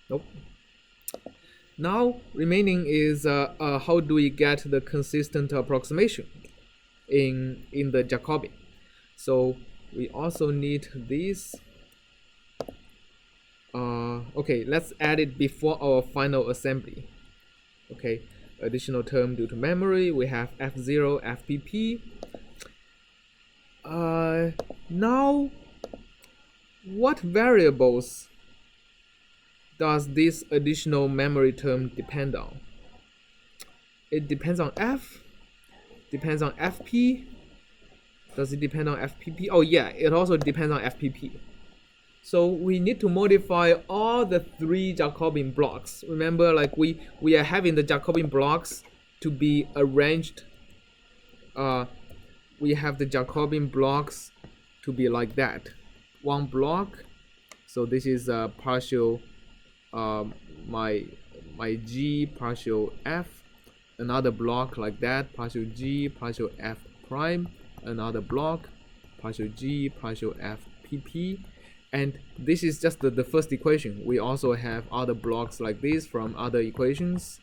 Nope. Now remaining is how do we get the consistent approximation in the Jacobian. So we also need this. Okay, let's add it before our final assembly. Okay, additional term due to memory. We have F0 FPP. Now, what variables does this additional memory term depend on? It depends on F, depends on FP. Does it depend on FPP? Oh yeah, it also depends on FPP. So we need to modify all the three Jacobian blocks. Remember, like we are having the Jacobian blocks to be arranged. We have the Jacobian blocks to be like that. One block. So this is a partial my G partial F. Another block like that, partial G partial F prime. Another block, partial G partial F PP. And this is just the first equation. We also have other blocks like this from other equations.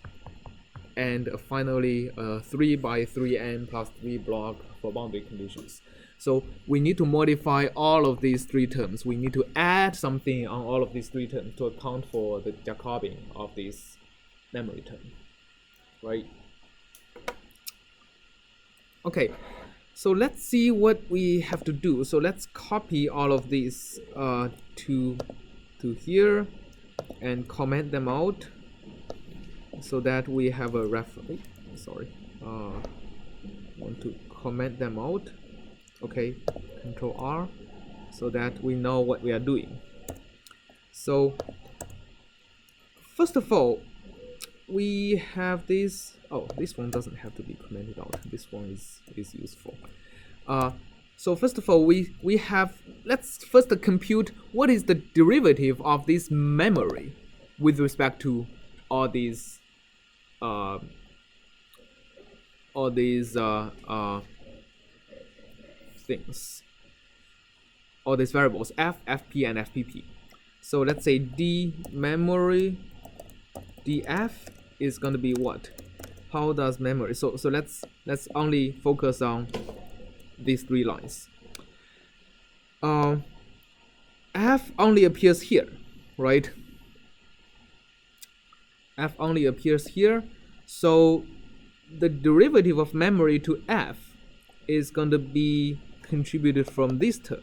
And finally, 3 by 3n plus 3 block for boundary conditions. So we need to modify all of these three terms. We need to add something on all of these three terms to account for the Jacobian of this memory term, right? Okay, so let's see what we have to do. So let's copy all of these to here and comment them out so that we have a reference. Sorry, want to comment them out. Okay, Control R, so that we know what we are doing. So first of all, we have this. Oh, this one doesn't have to be commented out. This one is useful. So first of all, we have, let's first compute what is the derivative of this memory with respect to all these things, all these variables F, FP, and FPP. So let's say D memory df is going to be what? How does memory? So let's only focus on these three lines. F only appears here, right? F only appears here. So the derivative of memory to F is going to be contributed from this term.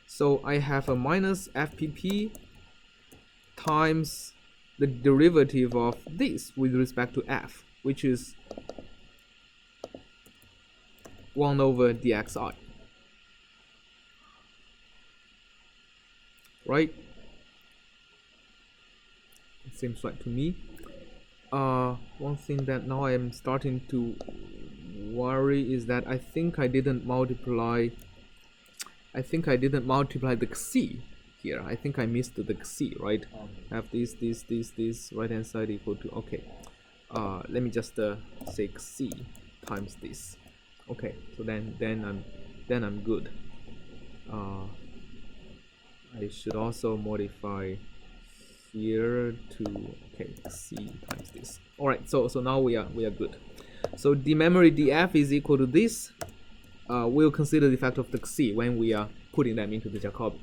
So I have a minus FPP times the derivative of this with respect to F, which is 1 over dxi. Right? It seems right to me. One thing that now I am starting to worry is that I think I didn't multiply the C here. I think I missed the C, right? Have this right hand side equal to, okay. Let me just say C times this. Okay, so then I'm good. I should also modify here to, okay, C times this. All right, so now we are good. So the memory df is equal to this. We'll consider the factor of the C when we are putting them into the Jacobian.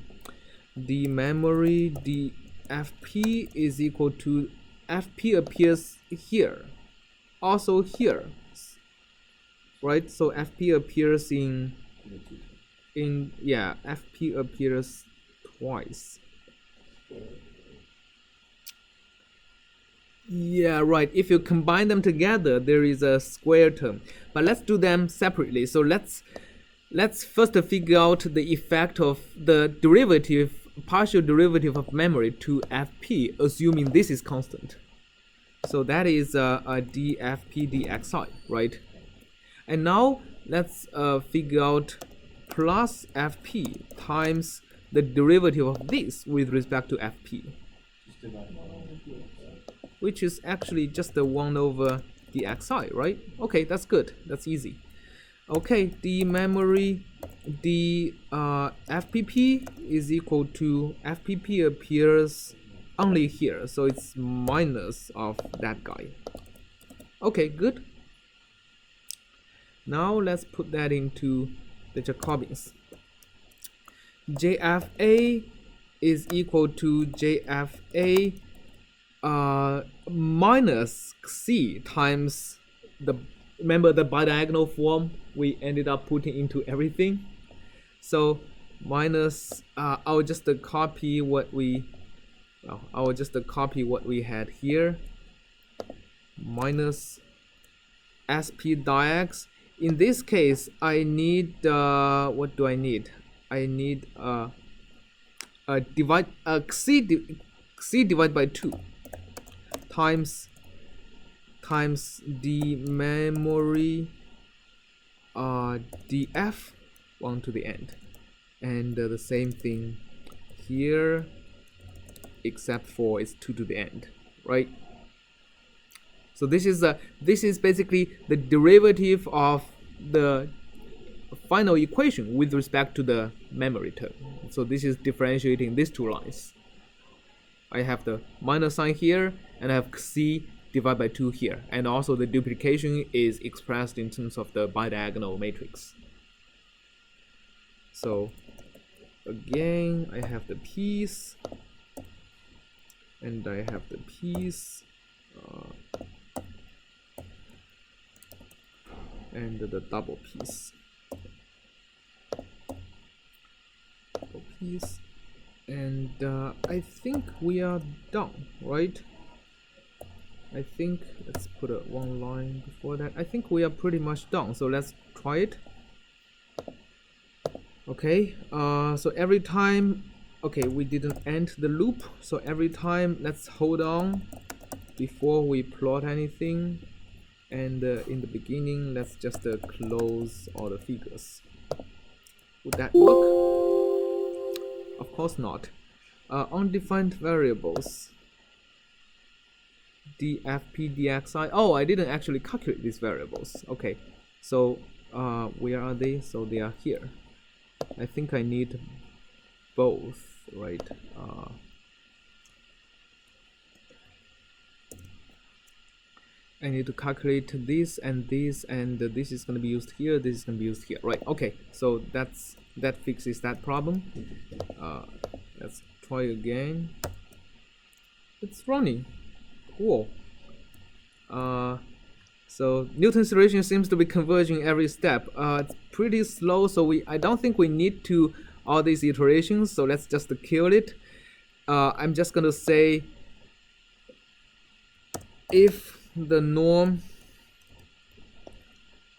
The memory dfp is equal to, fp appears here, also here, right? So fp appears yeah, fp appears twice. Yeah, right. If you combine them together, there is a square term. But let's do them separately. So let's first figure out the effect of the partial derivative of memory to fp, assuming this is constant. So that is a dfp dxi, right? And now let's figure out plus fp times the derivative of this with respect to fp, which is actually just the 1 over dxi, right? Okay, that's good. That's easy. Okay, the memory, the FPP is equal to, FPP appears only here, so it's minus of that guy. Okay, good. Now let's put that into the Jacobins. JFA is equal to JFA minus C times the, remember the bidiagonal form we ended up putting into everything. So minus, I'll just copy what we, well, I'll just copy what we had here. Minus SP dx. In this case, I need, what do I need? I need C divided by 2 times the memory df 1 to the end, and the same thing here, except for it's 2 to the end, right? So this is basically the derivative of the final equation with respect to the memory term. So this is differentiating these two lines. I have the minus sign here, and I have C divided by 2 here, and also the duplication is expressed in terms of the bidiagonal matrix. So again, I have the piece, and I have the piece, and the double piece. And I think we are done, right? I think, let's put a one line before that. I think we are pretty much done, so let's try it. Okay, so every time, okay, we didn't end the loop, so every time let's hold on before we plot anything, and in the beginning let's just close all the figures. Would that work? Of course not. Undefined variables, dfp dxi. Oh, I didn't actually calculate these variables. Okay, so where are they? So they are here. I think I need both, right? I need to calculate this, and this is going to be used here, this is going to be used here, right? Okay, so that fixes that problem. Let's try again. It's running. Cool. So Newton's iteration seems to be converging every step. It's pretty slow, so I don't think we need to all these iterations, so let's just kill it. I'm just gonna say if the norm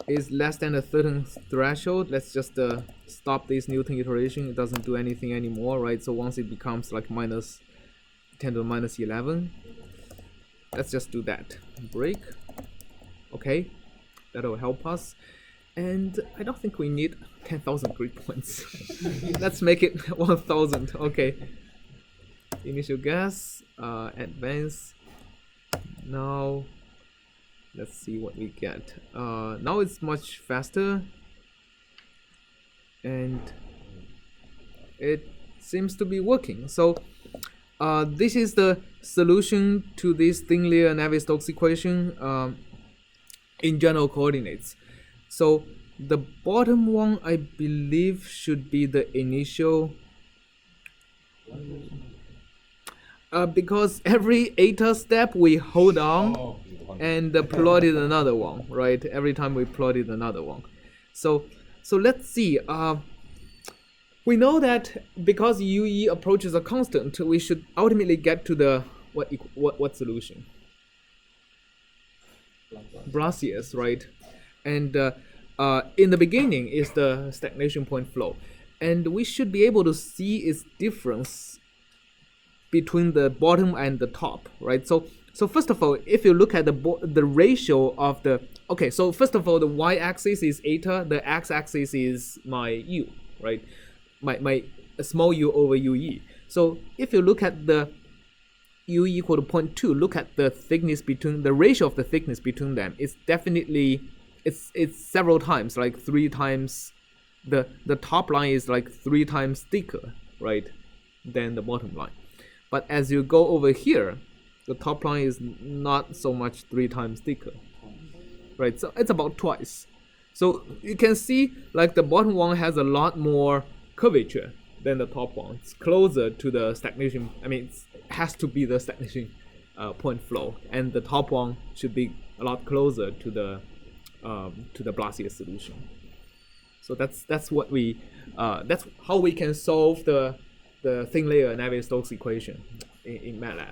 is less than a certain threshold, let's just stop this Newton iteration. It doesn't do anything anymore, right? So once it becomes like minus 10 to the minus 11, let's just do that. Break. Okay, that'll help us. And I don't think we need 10,000 grid points. Let's make it 1,000. Okay. Initial guess, advance. Now, let's see what we get. Now it's much faster, and it seems to be working. So this is the solution to this Thinglia-Navier-Stokes equation in general coordinates. So the bottom one, I believe, should be the initial, because every eta step we hold on and plotted another one, right? Every time we plotted another one. So let's see. We know that because UE approaches a constant, we should ultimately get to the what solution? Blasius, right? And in the beginning is the stagnation point flow, and we should be able to see its difference between the bottom and the top, right? So first of all, if you look at the ratio of the, okay, so first of all, the y-axis is eta, the x-axis is my u, right? My small u over ue. So if you look at the u equal to 0.2, look at the thickness between, the ratio of the thickness between them. It's definitely, it's several times, like 3 times, the top line is like 3 times thicker, right, than the bottom line. But as you go over here, the top line is not so much 3 times thicker, right? So it's about twice. So you can see like the bottom one has a lot more curvature than the top one. It's closer to the stagnation. I mean, it has to be the stagnation point flow, and the top one should be a lot closer to the Blasius solution. So that's what we that's how we can solve the thin layer Navier-Stokes equation in MATLAB.